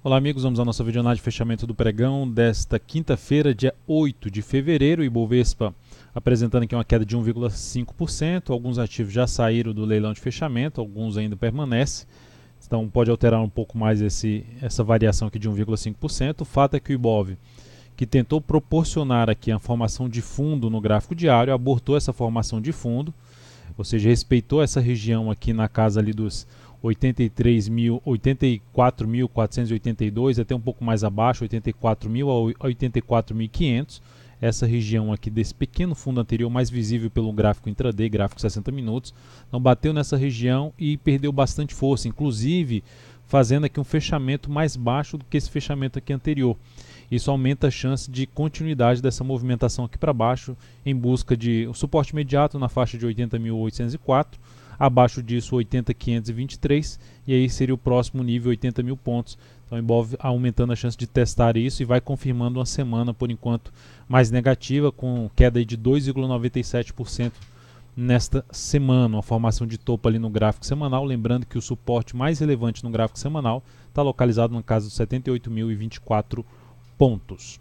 Olá amigos, vamos à nossa videoanálise de fechamento do pregão desta quinta-feira, dia 8 de fevereiro. Ibovespa apresentando aqui uma queda de 1,5%, alguns ativos já saíram do leilão de fechamento, alguns ainda permanecem, então pode alterar um pouco mais essa variação aqui de 1,5%. O fato é que o Ibov, que tentou proporcionar aqui a formação de fundo no gráfico diário, abortou essa formação de fundo, ou seja, respeitou essa região aqui na casa ali dos 84.482, até um pouco mais abaixo, 84.000 a 84.500. Essa região aqui desse pequeno fundo anterior, mais visível pelo gráfico intraday, gráfico 60 minutos, não bateu nessa região e perdeu bastante força, inclusive fazendo aqui um fechamento mais baixo do que esse fechamento aqui anterior. Isso aumenta a chance de continuidade dessa movimentação aqui para baixo, em busca de um suporte imediato na faixa de 80.804, abaixo disso 80.523, e aí seria o próximo nível 80.000 pontos. Então o Ibov aumentando a chance de testar isso e vai confirmando uma semana por enquanto mais negativa, com queda de 2,97% nesta semana, uma formação de topo ali no gráfico semanal. Lembrando que o suporte mais relevante no gráfico semanal está localizado na casa dos 78.024 pontos.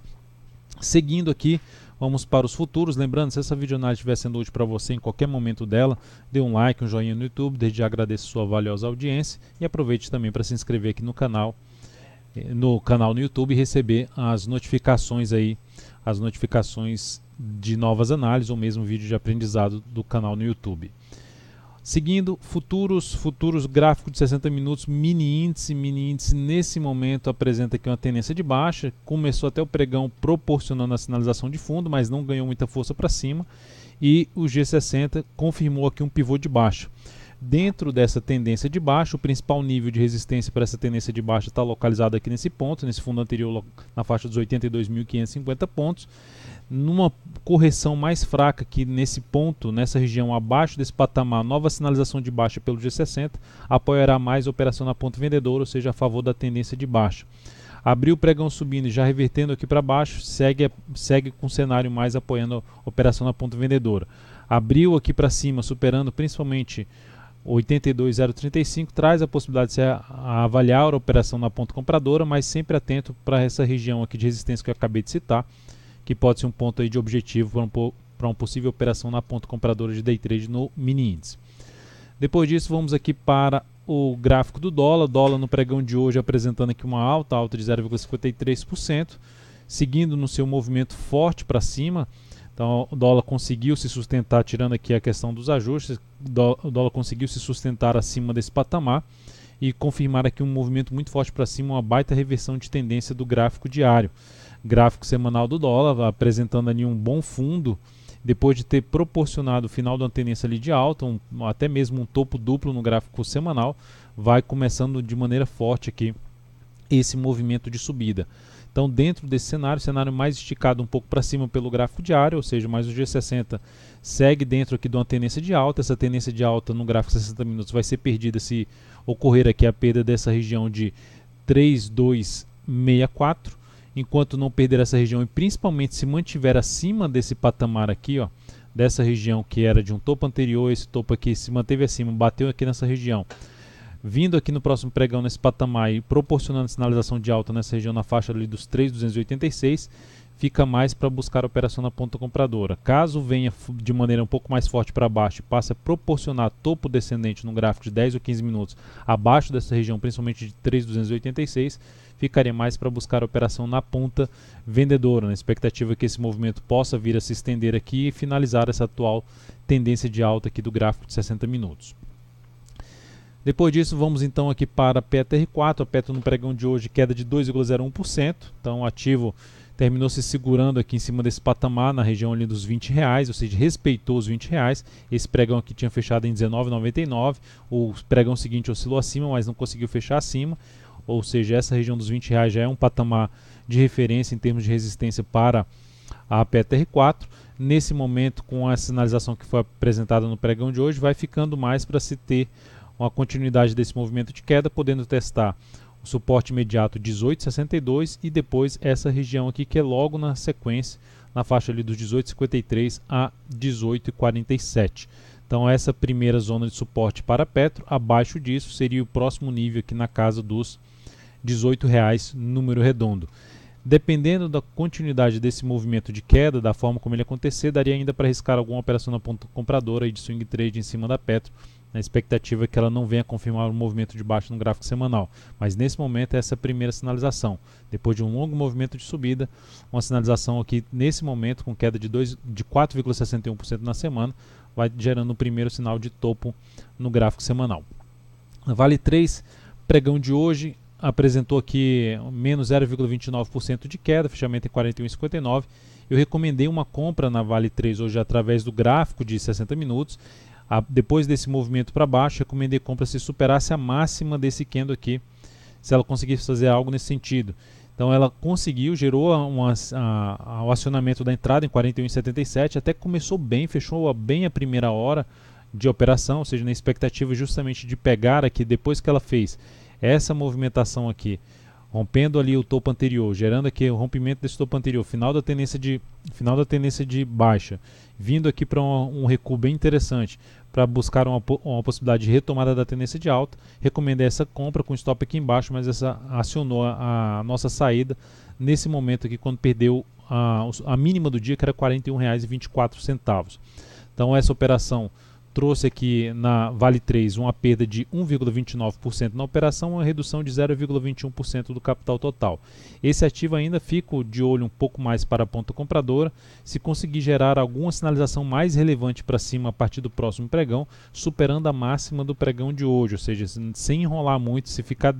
Seguindo aqui, vamos para os futuros. Lembrando, se essa videoanálise estiver sendo útil para você em qualquer momento dela, dê um like, um joinha no YouTube, desde já agradeço sua valiosa audiência e aproveite também para se inscrever aqui no canal no YouTube e receber as notificações aí, as notificações de novas análises ou mesmo vídeo de aprendizado do canal no YouTube. Seguindo, futuros gráfico de 60 minutos, mini índice nesse momento apresenta aqui uma tendência de baixa, começou até o pregão proporcionando a sinalização de fundo, mas não ganhou muita força para cima, e o G60 confirmou aqui um pivô de baixa. Dentro dessa tendência de baixa, o principal nível de resistência para essa tendência de baixa está localizado aqui nesse ponto, nesse fundo anterior na faixa dos 82.550 pontos. Numa correção mais fraca aqui nesse ponto, nessa região abaixo desse patamar, nova sinalização de baixa pelo G60 apoiará mais a operação na ponta vendedora, ou seja, a favor da tendência de baixa. Abriu o pregão subindo e já revertendo aqui para baixo, segue com o cenário mais apoiando a operação na ponta vendedora. Abriu aqui para cima, superando principalmente 82.035, traz a possibilidade de se avaliar a operação na ponta compradora, mas sempre atento para essa região aqui de resistência que eu acabei de citar, que pode ser um ponto aí de objetivo para uma possível operação na ponta compradora de day trade no mini índice. Depois disso, vamos aqui para o gráfico do dólar. Dólar no pregão de hoje apresentando aqui uma alta de 0,53%, seguindo no seu movimento forte para cima. Então o dólar conseguiu se sustentar, tirando aqui a questão dos ajustes, o dólar conseguiu se sustentar acima desse patamar e confirmar aqui um movimento muito forte para cima, uma baita reversão de tendência do gráfico diário. Gráfico semanal do dólar apresentando ali um bom fundo, depois de ter proporcionado o final da tendência ali de alta, até mesmo um topo duplo no gráfico semanal, vai começando de maneira forte aqui esse movimento de subida. Então, dentro desse cenário mais esticado um pouco para cima pelo gráfico diário, ou seja, mais o G60 segue dentro aqui de uma tendência de alta. Essa tendência de alta no gráfico 60 minutos vai ser perdida se ocorrer aqui a perda dessa região de 3.264, enquanto não perder essa região e principalmente se mantiver acima desse patamar aqui, ó, dessa região que era de um topo anterior, esse topo aqui se manteve acima, bateu aqui nessa região, vindo aqui no próximo pregão nesse patamar e proporcionando sinalização de alta nessa região na faixa ali dos 3.286, fica mais para buscar a operação na ponta compradora. Caso venha de maneira um pouco mais forte para baixo e passe a proporcionar topo descendente no gráfico de 10 ou 15 minutos abaixo dessa região, principalmente de 3.286, ficaria mais para buscar a operação na ponta vendedora, na expectativa que esse movimento possa vir a se estender aqui e finalizar essa atual tendência de alta aqui do gráfico de 60 minutos. Depois disso, vamos então aqui para a PETR4. A Petro no pregão de hoje queda de 2,01%. Então o ativo terminou se segurando aqui em cima desse patamar, na região ali dos R$20, ou seja, respeitou os R$20. Esse pregão aqui tinha fechado em R$19,99. O pregão seguinte oscilou acima, mas não conseguiu fechar acima. Ou seja, essa região dos R$20 já é um patamar de referência em termos de resistência para a PETR4. Nesse momento, com a sinalização que foi apresentada no pregão de hoje, vai ficando mais para se ter uma continuidade desse movimento de queda, podendo testar o suporte imediato 18,62 e depois essa região aqui que é logo na sequência, na faixa ali dos 18,53 a 18,47. Então essa primeira zona de suporte para a Petro, abaixo disso seria o próximo nível aqui na casa dos R$18, número redondo. Dependendo da continuidade desse movimento de queda, da forma como ele acontecer, daria ainda para arriscar alguma operação na ponta compradora e de swing trade em cima da Petro, na expectativa é que ela não venha confirmar um movimento de baixa no gráfico semanal. Mas nesse momento essa é a primeira sinalização. Depois de um longo movimento de subida, uma sinalização aqui nesse momento com queda de 4,61% na semana, vai gerando o primeiro sinal de topo no gráfico semanal. Vale 3, pregão de hoje, apresentou aqui menos 0,29% de queda, fechamento em 41,59. Eu recomendei uma compra na Vale 3 hoje através do gráfico de 60 minutos. Depois desse movimento para baixo, recomendei compra se superasse a máxima desse candle aqui, se ela conseguisse fazer algo nesse sentido. Então ela conseguiu, gerou o acionamento da entrada em 41,77, até que começou bem, fechou bem a primeira hora de operação, ou seja, na expectativa justamente de pegar aqui, depois que ela fez essa movimentação aqui, rompendo ali o topo anterior, gerando aqui o rompimento desse topo anterior, final da tendência de baixa, vindo aqui para um recuo bem interessante, para buscar uma possibilidade de retomada da tendência de alta. Recomendei essa compra com stop aqui embaixo, mas essa acionou a nossa saída nesse momento aqui, quando perdeu a mínima do dia, que era R$ 41,24. Então essa operação trouxe aqui na Vale 3 uma perda de 1,29% na operação, uma redução de 0,21% do capital total. Esse ativo ainda fico de olho um pouco mais para a ponta compradora, se conseguir gerar alguma sinalização mais relevante para cima a partir do próximo pregão, superando a máxima do pregão de hoje, ou seja, sem enrolar muito, se ficar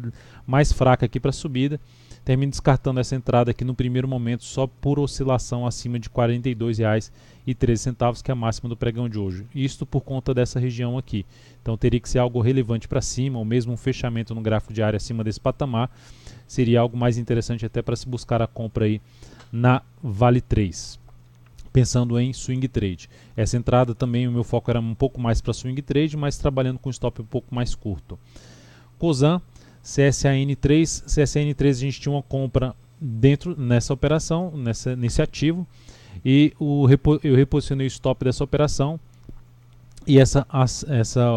mais fraca aqui para a subida, termino descartando essa entrada aqui no primeiro momento só por oscilação acima de R$ 42,13, que é a máxima do pregão de hoje. Isto por conta dessa região aqui. Então teria que ser algo relevante para cima, ou mesmo um fechamento no gráfico diário acima desse patamar. Seria algo mais interessante até para se buscar a compra aí na Vale 3. Pensando em swing trade. Essa entrada também, o meu foco era um pouco mais para swing trade, mas trabalhando com stop um pouco mais curto. Cosan, CSAN3 a gente tinha uma compra nessa operação, nesse ativo, e eu reposicionei o stop dessa operação, e essa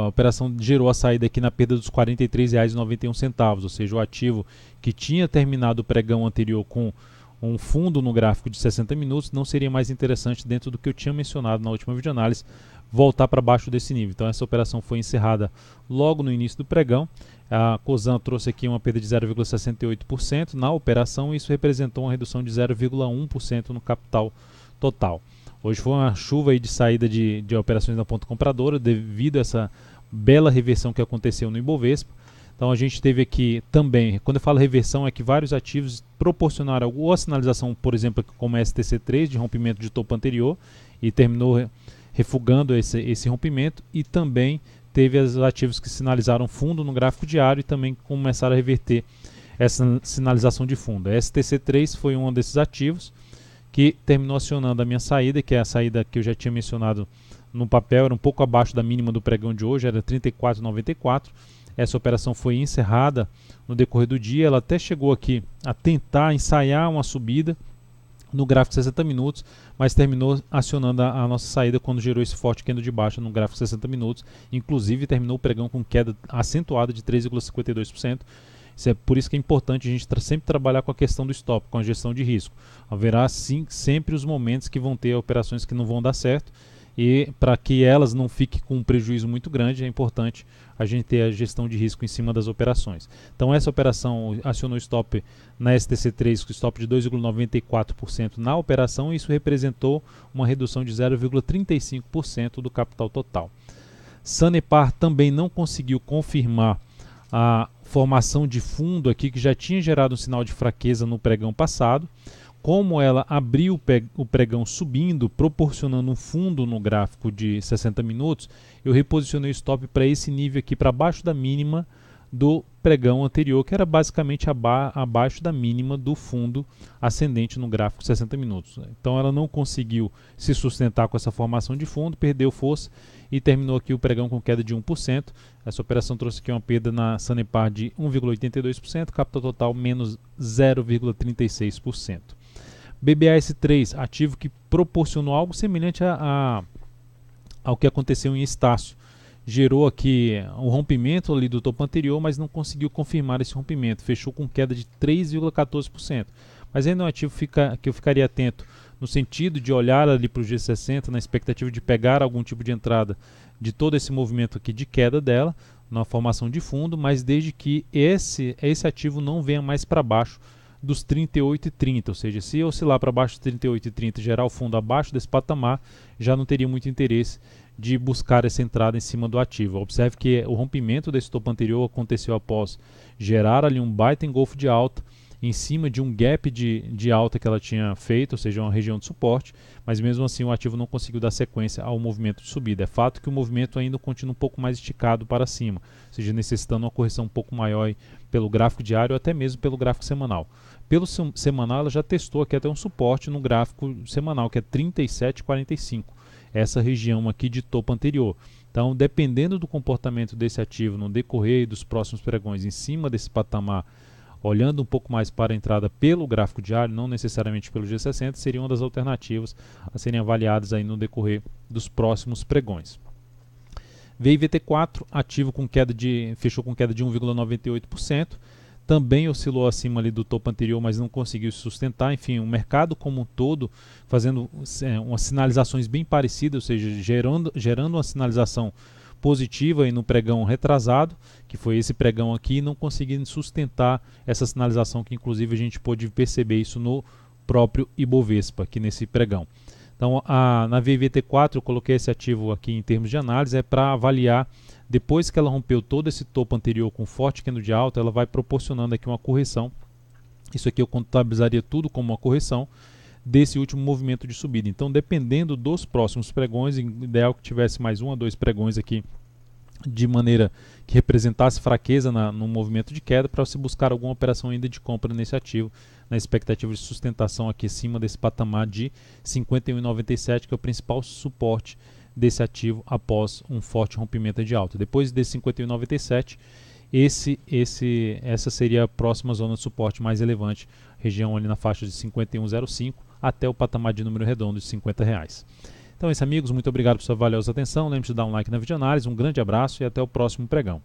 operação gerou a saída aqui na perda dos R$ 43,91, ou seja, o ativo que tinha terminado o pregão anterior com um fundo no gráfico de 60 minutos não seria mais interessante, dentro do que eu tinha mencionado na última videoanálise, voltar para baixo desse nível. Então essa operação foi encerrada logo no início do pregão. A Cosan trouxe aqui uma perda de 0,68% na operação, e isso representou uma redução de 0,1% no capital total. Hoje foi uma chuva aí de saída de operações na ponta compradora, devido a essa bela reversão que aconteceu no Ibovespa. Então a gente teve aqui também, quando eu falo reversão, é que vários ativos proporcionaram alguma sinalização, por exemplo, como a STC3, de rompimento de topo anterior, e terminou refugando esse rompimento, e também teve os ativos que sinalizaram fundo no gráfico diário e também começaram a reverter essa sinalização de fundo. A STC3 foi um desses ativos que terminou acionando a minha saída, que é a saída que eu já tinha mencionado no papel, era um pouco abaixo da mínima do pregão de hoje, era R$ 34,94. Essa operação foi encerrada no decorrer do dia, ela até chegou aqui a tentar ensaiar uma subida no gráfico de 60 minutos, mas terminou acionando a nossa saída quando gerou esse forte candle de baixa no gráfico de 60 minutos, inclusive terminou o pregão com queda acentuada de 3,52%. Por isso que é importante a gente sempre trabalhar com a questão do stop, com a gestão de risco. Haverá sim sempre os momentos que vão ter operações que não vão dar certo, e para que elas não fiquem com um prejuízo muito grande, é importante a gente ter a gestão de risco em cima das operações. Então essa operação acionou stop na STC3 com stop de 2,94% na operação, e isso representou uma redução de 0,35% do capital total. Sanepar também não conseguiu confirmar a formação de fundo aqui, que já tinha gerado um sinal de fraqueza no pregão passado. Como ela abriu o pregão subindo, proporcionando um fundo no gráfico de 60 minutos, eu reposicionei o stop para esse nível aqui, para baixo da mínima do pregão anterior, que era basicamente abaixo da mínima do fundo ascendente no gráfico de 60 minutos. Então ela não conseguiu se sustentar com essa formação de fundo, perdeu força e terminou aqui o pregão com queda de 1%. Essa operação trouxe aqui uma perda na Sanepar de 1,82%, capital total menos 0,36%. BBAS3, ativo que proporcionou algo semelhante ao que aconteceu em Estácio. gerou aqui um rompimento ali do topo anterior, mas não conseguiu confirmar esse rompimento, fechou com queda de 3,14%. Mas ainda é um ativo que eu ficaria atento no sentido de olhar ali para o G60 na expectativa de pegar algum tipo de entrada de todo esse movimento aqui de queda dela, na formação de fundo, mas desde que esse ativo não venha mais para baixo dos 38,30, ou seja, se oscilar para baixo dos 38,30 e gerar o fundo abaixo desse patamar, já não teria muito interesse de buscar essa entrada em cima do ativo. Observe que o rompimento desse topo anterior aconteceu após gerar ali um baita engolfo de alta em cima de um gap de alta que ela tinha feito, ou seja, uma região de suporte, mas mesmo assim o ativo não conseguiu dar sequência ao movimento de subida. É fato que o movimento ainda continua um pouco mais esticado para cima, ou seja, necessitando uma correção um pouco maior pelo gráfico diário ou até mesmo pelo gráfico semanal. Pelo semanal, ela já testou aqui até um suporte no gráfico semanal, que é 37,45, essa região aqui de topo anterior. Então, dependendo do comportamento desse ativo no decorrer dos próximos pregões em cima desse patamar, olhando um pouco mais para a entrada pelo gráfico diário, não necessariamente pelo G60, seria uma das alternativas a serem avaliadas aí no decorrer dos próximos pregões. VIVT4, ativo fechou com queda de 1,98%, também oscilou acima ali do topo anterior, mas não conseguiu se sustentar. Enfim, o mercado como um todo fazendo umas sinalizações bem parecidas, ou seja, gerando uma sinalização positiva aí no pregão retrasado, que foi esse pregão aqui, não conseguindo sustentar essa sinalização, que inclusive a gente pôde perceber isso no próprio Ibovespa, aqui nesse pregão. Então, na VIVT4 eu coloquei esse ativo aqui em termos de análise, para avaliar, depois que ela rompeu todo esse topo anterior com forte candle de alta, ela vai proporcionando aqui uma correção. Isso aqui eu contabilizaria tudo como uma correção desse último movimento de subida. Então, dependendo dos próximos pregões, ideal que tivesse mais 1 a 2 pregões aqui de maneira que representasse fraqueza no movimento de queda, para se buscar alguma operação ainda de compra nesse ativo, na expectativa de sustentação aqui acima desse patamar de 51,97, que é o principal suporte desse ativo após um forte rompimento de alta. Depois desse 51,97, essa seria a próxima zona de suporte mais relevante, região ali na faixa de 51,05 até o patamar de número redondo de R$50. Então é isso, amigos, muito obrigado por sua valiosa atenção. Lembre-se de dar um like na videoanálise, um grande abraço e até o próximo pregão.